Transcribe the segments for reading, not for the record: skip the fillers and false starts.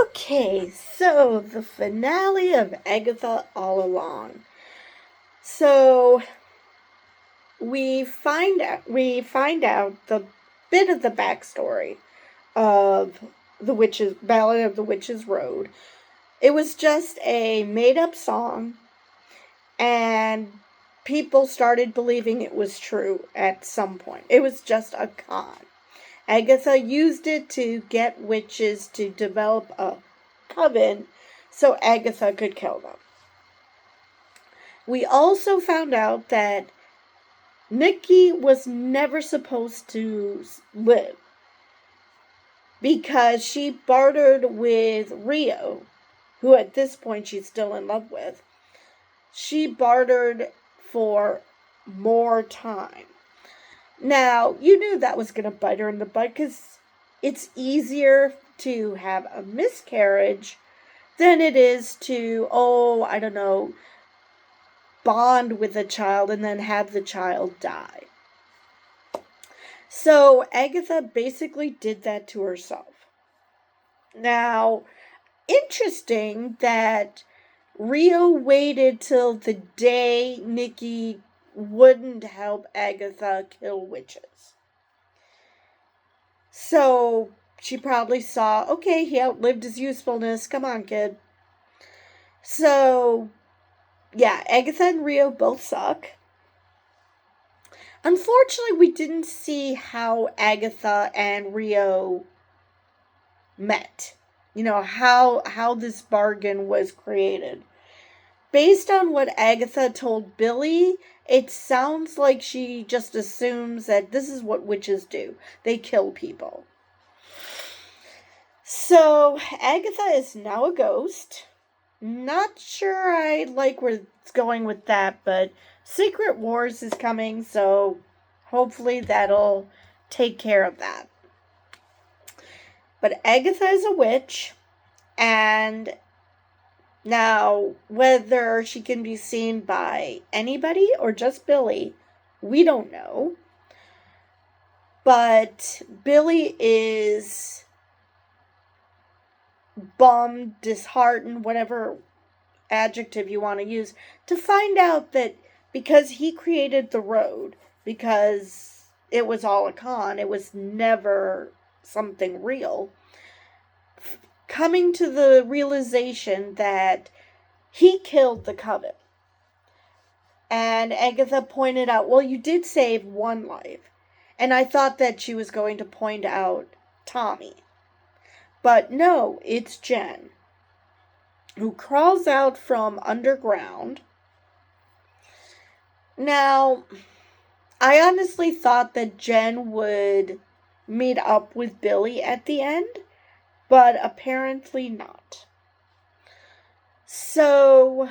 Okay, so the finale of Agatha All Along. So we find out the bit of the backstory of the Witches Ballad of the Witches Road. It was just a made up song, and people started believing it was true at some point. It was just a con. Agatha used it to get witches to develop a coven so Agatha could kill them. We also found out that Nikki was never supposed to live because she bartered with Rio, who at this point she's still in love with. She bartered for more time. Now, you knew that was going to bite her in the butt because it's easier to have a miscarriage than it is to, oh, I don't know, bond with a child and then have the child die. So Agatha basically did that to herself. Now, interesting that Rio waited till the day Nikki wouldn't help Agatha kill witches. So she probably saw, okay, he outlived his usefulness. Come on, kid. So, yeah, Agatha and Rio both suck. Unfortunately, we didn't see how Agatha and Rio met. You know, how this bargain was created. Based on what Agatha told Billy, it sounds like she just assumes that this is what witches do. They kill people. So, Agatha is now a ghost. Not sure I like where it's going with that, but Secret Wars is coming, so hopefully that'll take care of that. But Agatha is a witch, and now whether she can be seen by anybody or just Billy, we don't know. But Billy is bummed, disheartened, whatever adjective you want to use, to find out that because he created the road, because it was all a con, it was never something real, coming to the realization that he killed the coven. And Agatha pointed out, well, you did save one life. And I thought that she was going to point out Tommy. But no, it's Jen, who crawls out from underground. Now, I honestly thought that Jen would meet up with Billy at the end, but apparently not. So,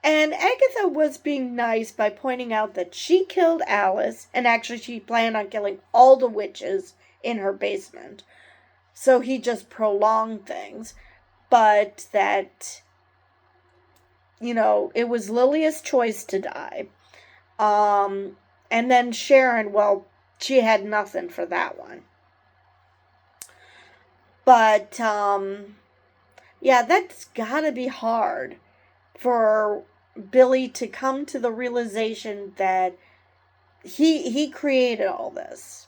and Agatha was being nice by pointing out that she killed Alice, and actually she planned on killing all the witches in her basement. So he just prolonged things, but that, you know, it was Lilia's choice to die. And then Sharon, well, she had nothing for that one. But, yeah, that's gotta be hard for Billy to come to the realization that he created all this.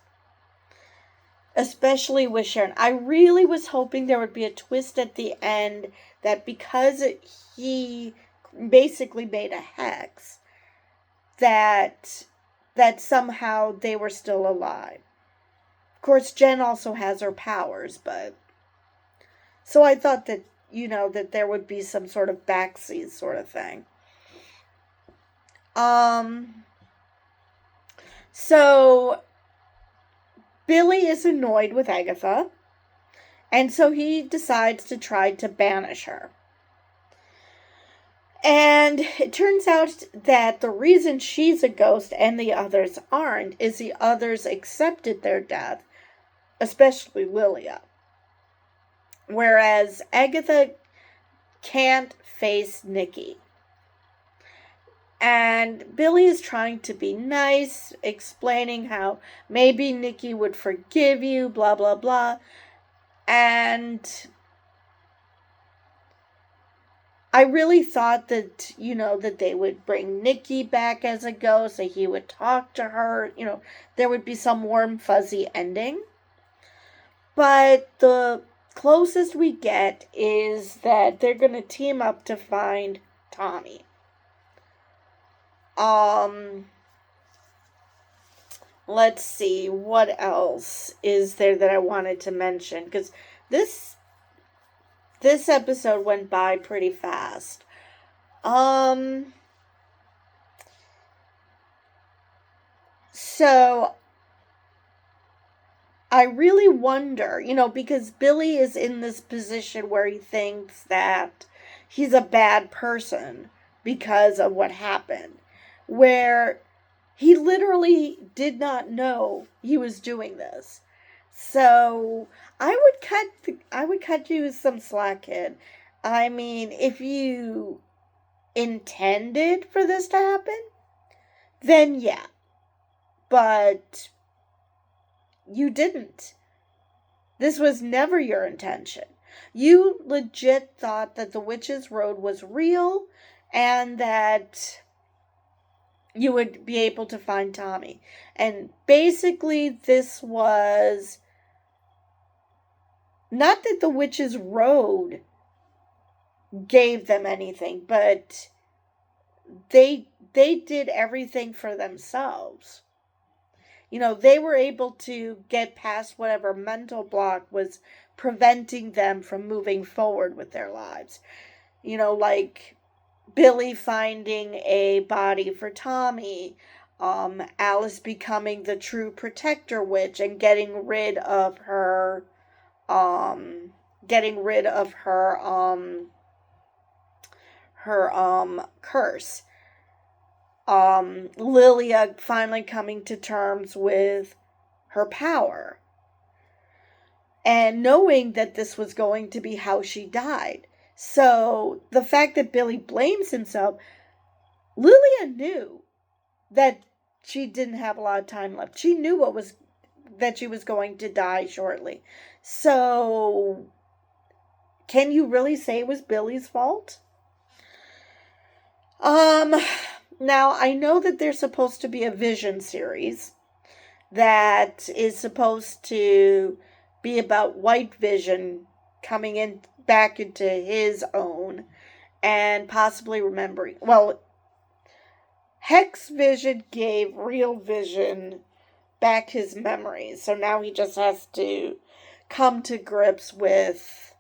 Especially with Sharon. I really was hoping there would be a twist at the end that because he basically made a hex, that somehow they were still alive. Of course, Jen also has her powers, but so I thought that, you know, that there would be some sort of backseat sort of thing. So Billy is annoyed with Agatha, and so he decides to try to banish her. And it turns out that the reason she's a ghost and the others aren't is the others accepted their death, especially Lilia. Whereas Agatha can't face Nikki. And Billy is trying to be nice, explaining how maybe Nikki would forgive you, blah, blah, blah. And I really thought that, that they would bring Nikki back as a ghost, that he would talk to her, there would be some warm, fuzzy ending. But the closest we get is that they're going to team up to find Tommy. Let's see, what else is there that I wanted to mention? Because this episode went by pretty fast. So I really wonder, because Billy is in this position where he thinks that he's a bad person because of what happened, where he literally did not know he was doing this. So I would cut you some slack, kid. I mean, if you intended for this to happen, then yeah. But you didn't. This was never your intention. You legit thought that the Witch's Road was real and that you would be able to find Tommy. And basically, this was not that the Witch's Road gave them anything, but they did everything for themselves. They were able to get past whatever mental block was preventing them from moving forward with their lives. Like Billy finding a body for Tommy, Alice becoming the true protector witch and getting rid of her curse. Lilia finally coming to terms with her power and knowing that this was going to be how she died. So the fact that Billy blames himself, Lilia knew that she didn't have a lot of time left. She knew that she was going to die shortly. So can you really say it was Billy's fault? Now, I know that there's supposed to be a Vision series that is supposed to be about White Vision coming in back into his own and possibly remembering. Well, Hex Vision gave Real Vision back his memories, so now he just has to come to grips with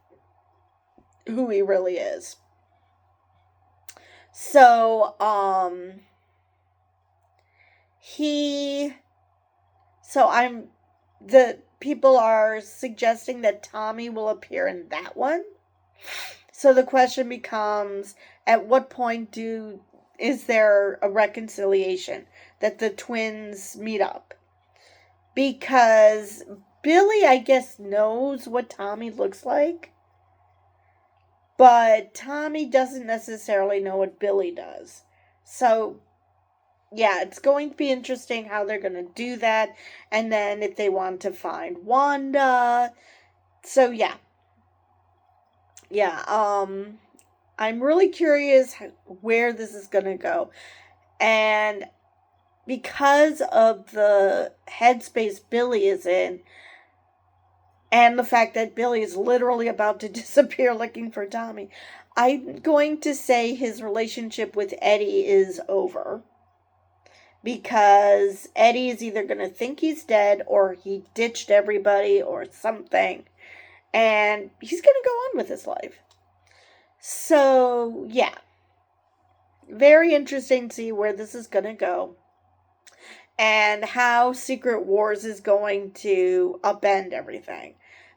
who he really is. So, the people are suggesting that Tommy will appear in that one. So the question becomes, at what point is there a reconciliation that the twins meet up? Because Billy, I guess, knows what Tommy looks like. But Tommy doesn't necessarily know what Billy does. So, yeah, it's going to be interesting how they're going to do that. And then if they want to find Wanda. So, yeah. Yeah, I'm really curious where this is going to go. And because of the headspace Billy is in, and the fact that Billy is literally about to disappear looking for Tommy, I'm going to say his relationship with Eddie is over. Because Eddie is either going to think he's dead or he ditched everybody or something. And he's going to go on with his life. So, yeah. Very interesting to see where this is going to go. And how Secret Wars is going to upend everything.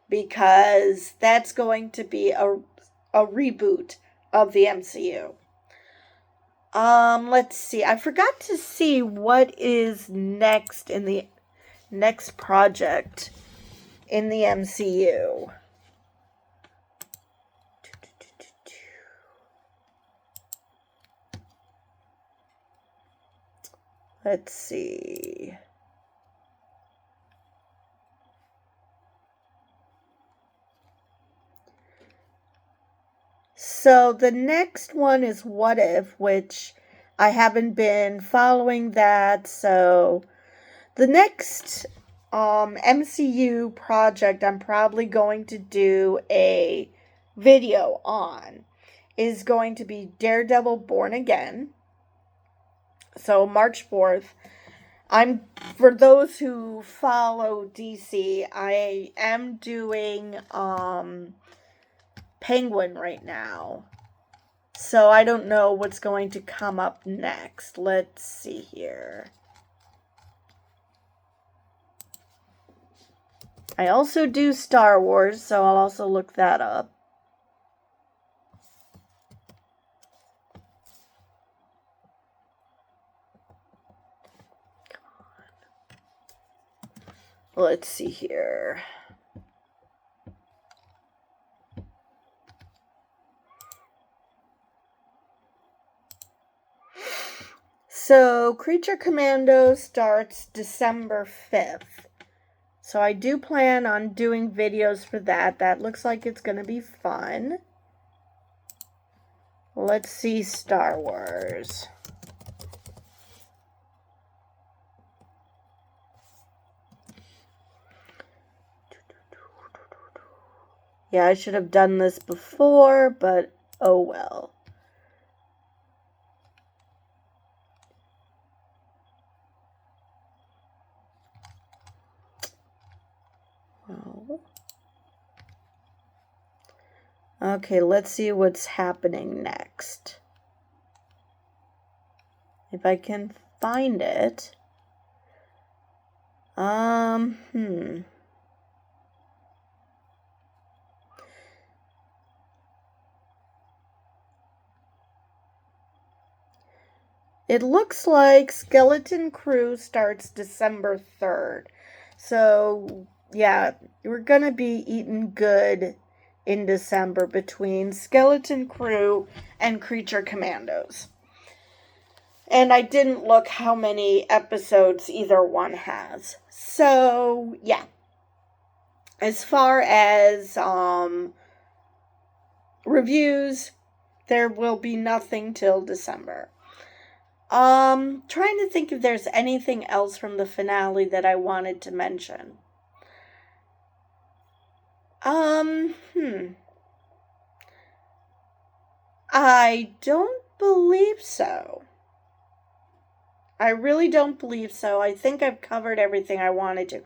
Because that's going to be a reboot of the MCU. Let's see. I forgot to see what is next in the next project in the MCU. Let's see. So the next one is What If, which I haven't been following that. So the next MCU project I'm probably going to do a video on is going to be Daredevil Born Again. So March 4th. For those who follow DC, I am doing Penguin right now. So I don't know what's going to come up next. Let's see here. I also do Star Wars, so I'll also look that up. Let's see here. So, Creature Commando starts December 5th. So I do plan on doing videos for that. That looks like it's going to be fun. Let's see Star Wars. Yeah, I should have done this before, but oh well. Okay, let's see what's happening next. If I can find it. It looks like Skeleton Crew starts December 3rd. So, yeah, we're going to be eating good in December between Skeleton Crew and Creature Commandos. And I didn't look how many episodes either one has. So, yeah. As far as reviews, there will be nothing till December. Trying to think if there's anything else from the finale that I wanted to mention. I don't believe so. I really don't believe so. I think I've covered everything I wanted to.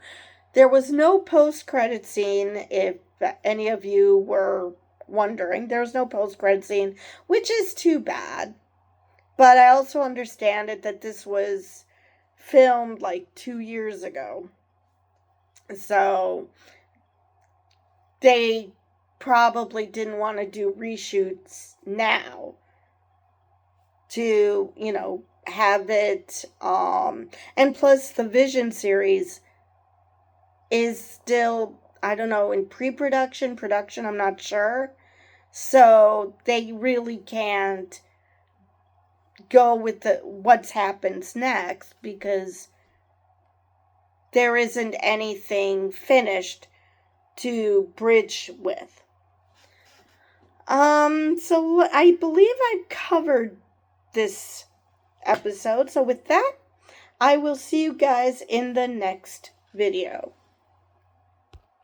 There was no post-credit scene, if any of you were wondering. There was no post-credit scene, which is too bad. But I also understand it that this was filmed like 2 years ago. So they probably didn't want to do reshoots now to, have it. And plus the Vision series is still, I don't know, in production, I'm not sure. So they really can't go with what's happens next because there isn't anything finished to bridge with. So I believe I covered this episode. So with that, I will see you guys in the next video.